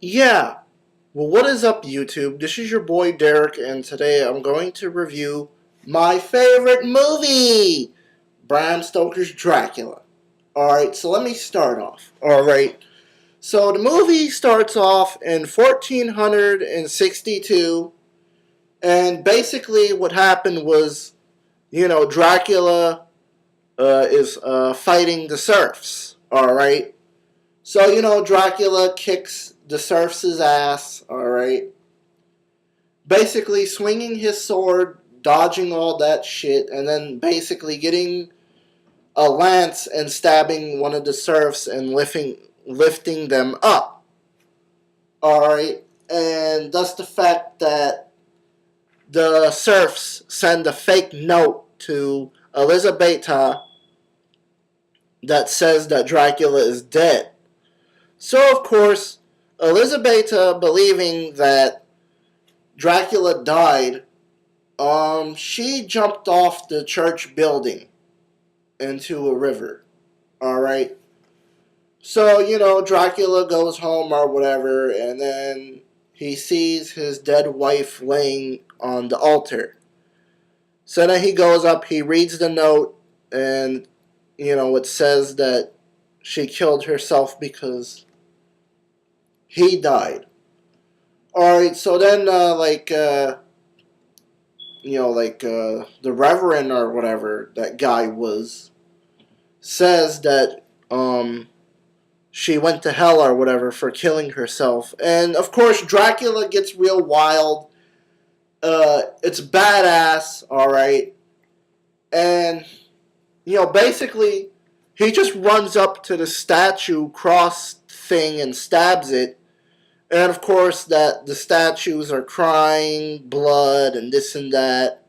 Yeah. Well, what is up, YouTube? This is your boy Derek, and today I'm going to review my favorite movie, Bram Stoker's Dracula. Alright, so let me start off. Alright, so the movie starts off in 1462, and basically what happened was, Dracula is fighting the serfs. Alright, so, Dracula kicks the serfs' ass, alright? Basically swinging his sword, dodging all that shit, and then basically getting a lance and stabbing one of the serfs and lifting them up. Alright? And thus the fact that the serfs send a fake note to Elizabeta that says that Dracula is dead. So, of course, Elizabeta, believing that Dracula died, she jumped off the church building into a river. Alright? So, Dracula goes home or whatever, and then he sees his dead wife laying on the altar. So then he goes up, he reads the note, and, it says that she killed herself because he died. Alright, so then, the reverend or whatever that guy was, says that, she went to hell or whatever for killing herself. And, of course, Dracula gets real wild. It's badass, alright? And, basically, he just runs up to the statue cross thing and stabs it. And of course, that the statues are crying blood and this and that.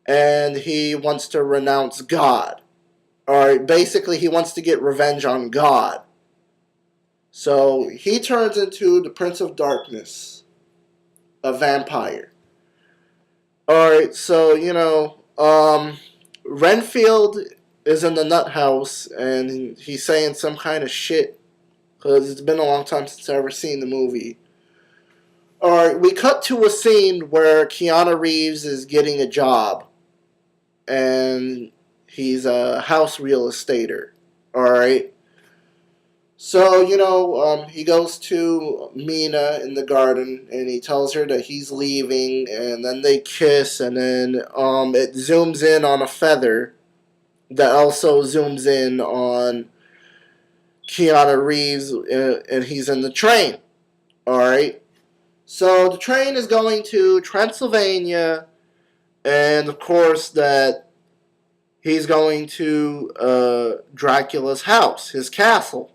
And he wants to renounce God. Or basically, he wants to get revenge on God. So he turns into the Prince of Darkness, a vampire. Alright, so, Renfield is in the nut house and he's saying some kind of shit because it's been a long time since I've ever seen the movie. Alright, we cut to a scene where Keanu Reeves is getting a job. And he's a house real estater. Alright? So, he goes to Mina in the garden and he tells her that he's leaving. And then they kiss and then it zooms in on a feather that also zooms in on Keanu Reeves and he's in the train. Alright? So the train is going to Transylvania, and of course that he's going to Dracula's house, his castle,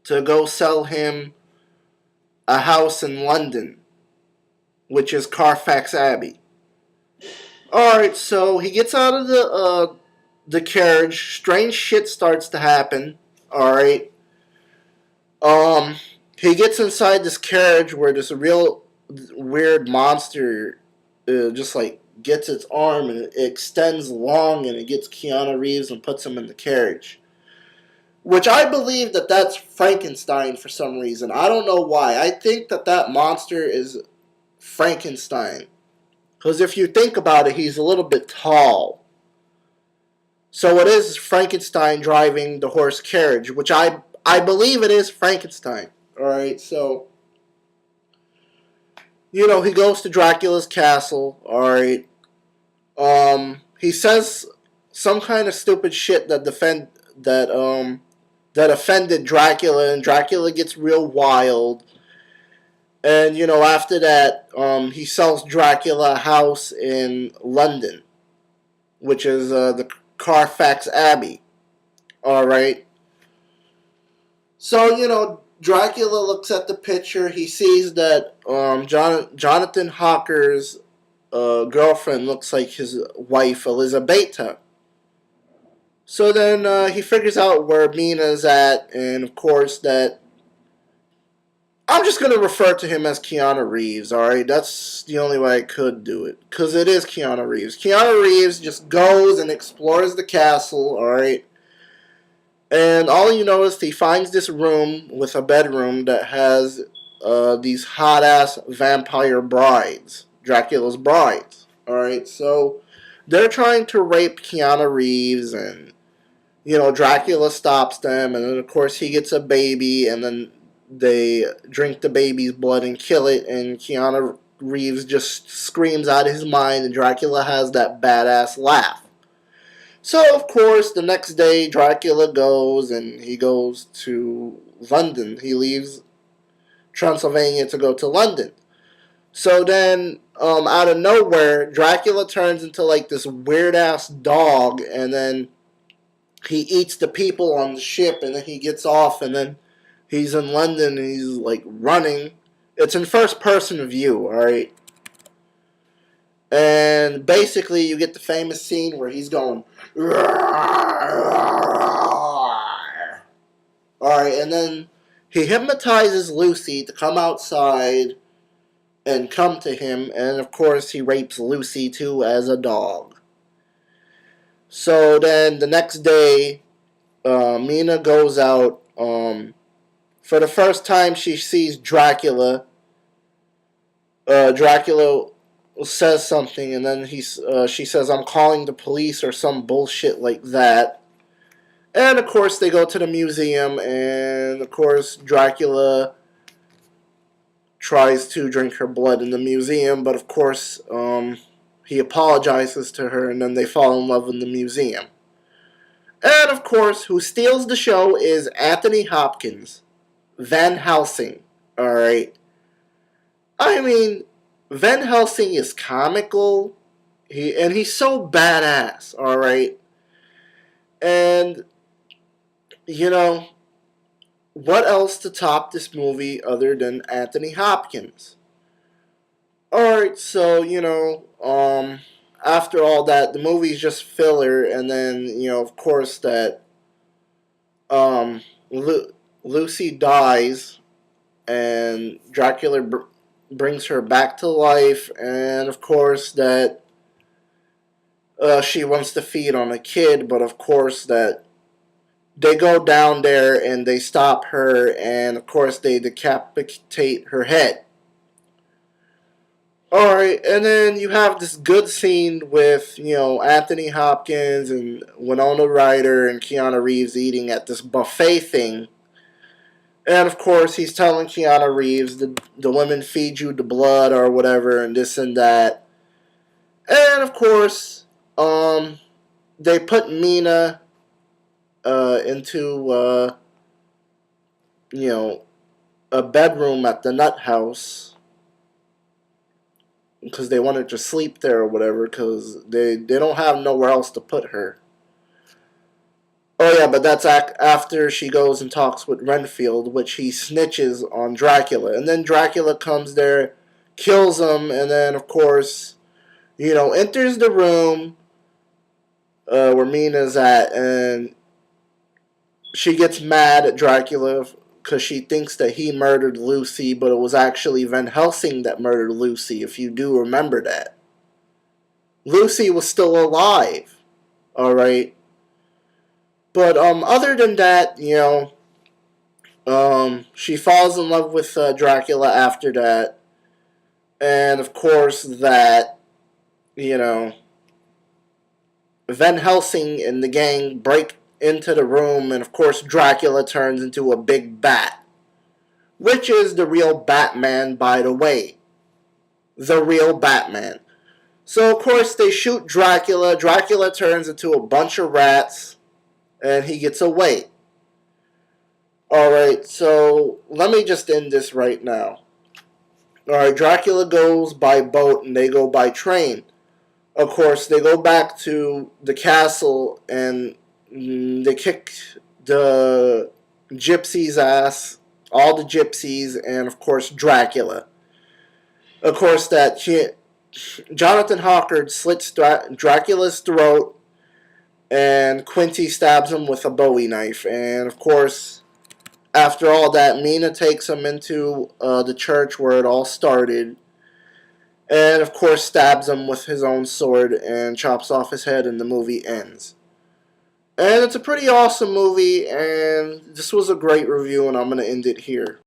to go sell him a house in London, which is Carfax Abbey. Alright, so he gets out of the carriage, strange shit starts to happen, alright. He gets inside this carriage where this real weird monster just like gets its arm and it extends long and it gets Keanu Reeves and puts him in the carriage. Which I believe that that's Frankenstein for some reason. I don't know why. I think that that monster is Frankenstein. Because if you think about it, he's a little bit tall. So it is Frankenstein driving the horse carriage, which I believe it is Frankenstein. Alright, so, he goes to Dracula's castle, alright. He says some kind of stupid shit that offended Dracula, and Dracula gets real wild. And, after that, he sells Dracula a house in London, which is the Carfax Abbey. Alright. So, Dracula looks at the picture. He sees that Jonathan Hawker's girlfriend looks like his wife, Elizabeta. So then he figures out where Mina's at, and of course that I'm just going to refer to him as Keanu Reeves, alright? That's the only way I could do it, because it is Keanu Reeves. Keanu Reeves just goes and explores the castle, alright? And all you know is he finds this room with a bedroom that has these hot ass vampire brides, Dracula's brides. Alright, so they're trying to rape Keanu Reeves, and Dracula stops them, and then of course he gets a baby, and then they drink the baby's blood and kill it, and Keanu Reeves just screams out of his mind, and Dracula has that badass laugh. So, of course, the next day, Dracula goes and he goes to London. He leaves Transylvania to go to London. So then, out of nowhere, Dracula turns into like this weird ass dog, and then he eats the people on the ship, and then he gets off, and then he's in London and he's like running. It's in first person view, alright? And basically, you get the famous scene where he's going, alright, and then he hypnotizes Lucy to come outside and come to him, and of course, he rapes Lucy too as a dog. So then the next day, Mina goes out. For the first time, she sees Dracula. Dracula says something, and then she says, "I'm calling the police," or some bullshit like that. And of course, they go to the museum, and of course, Dracula tries to drink her blood in the museum, but of course, he apologizes to her, and then they fall in love in the museum. And of course, who steals the show is Anthony Hopkins, Van Helsing. Alright. I mean, Van Helsing is comical. He's so badass, alright? And, what else to top this movie other than Anthony Hopkins? Alright, so, after all that, the movie's just filler, and then, of course, that Lucy dies, and Dracula brings her back to life, and of course, that she wants to feed on a kid, but of course, that they go down there and they stop her, and of course, they decapitate her head. Alright, and then you have this good scene with, Anthony Hopkins and Winona Ryder and Keanu Reeves eating at this buffet thing. And of course, he's telling Keanu Reeves the women feed you the blood or whatever, and this and that. And of course, they put Mina into, a bedroom at the nut house, because they wanted to sleep there or whatever, because they don't have nowhere else to put her. Oh yeah, but that's after she goes and talks with Renfield, which he snitches on Dracula. And then Dracula comes there, kills him, and then of course, enters the room where Mina's at, and she gets mad at Dracula because she thinks that he murdered Lucy, but it was actually Van Helsing that murdered Lucy, if you do remember that. Lucy was still alive, alright? But other than that, she falls in love with Dracula after that. And of course that, Van Helsing and the gang break into the room, and of course Dracula turns into a big bat. Which is the real Batman, by the way. The real Batman. So of course they shoot Dracula. Dracula turns into a bunch of rats, and he gets away. Alright, so let me just end this right now. Alright, Dracula goes by boat and they go by train. Of course, they go back to the castle and they kick the gypsies' ass, all the gypsies, and of course Dracula. Of course, Jonathan Hawkard slits Dracula's throat, and Quincy stabs him with a Bowie knife. And of course, after all that, Mina takes him into the church where it all started, and of course stabs him with his own sword and chops off his head, and the movie ends. And it's a pretty awesome movie, and this was a great review, and I'm going to end it here.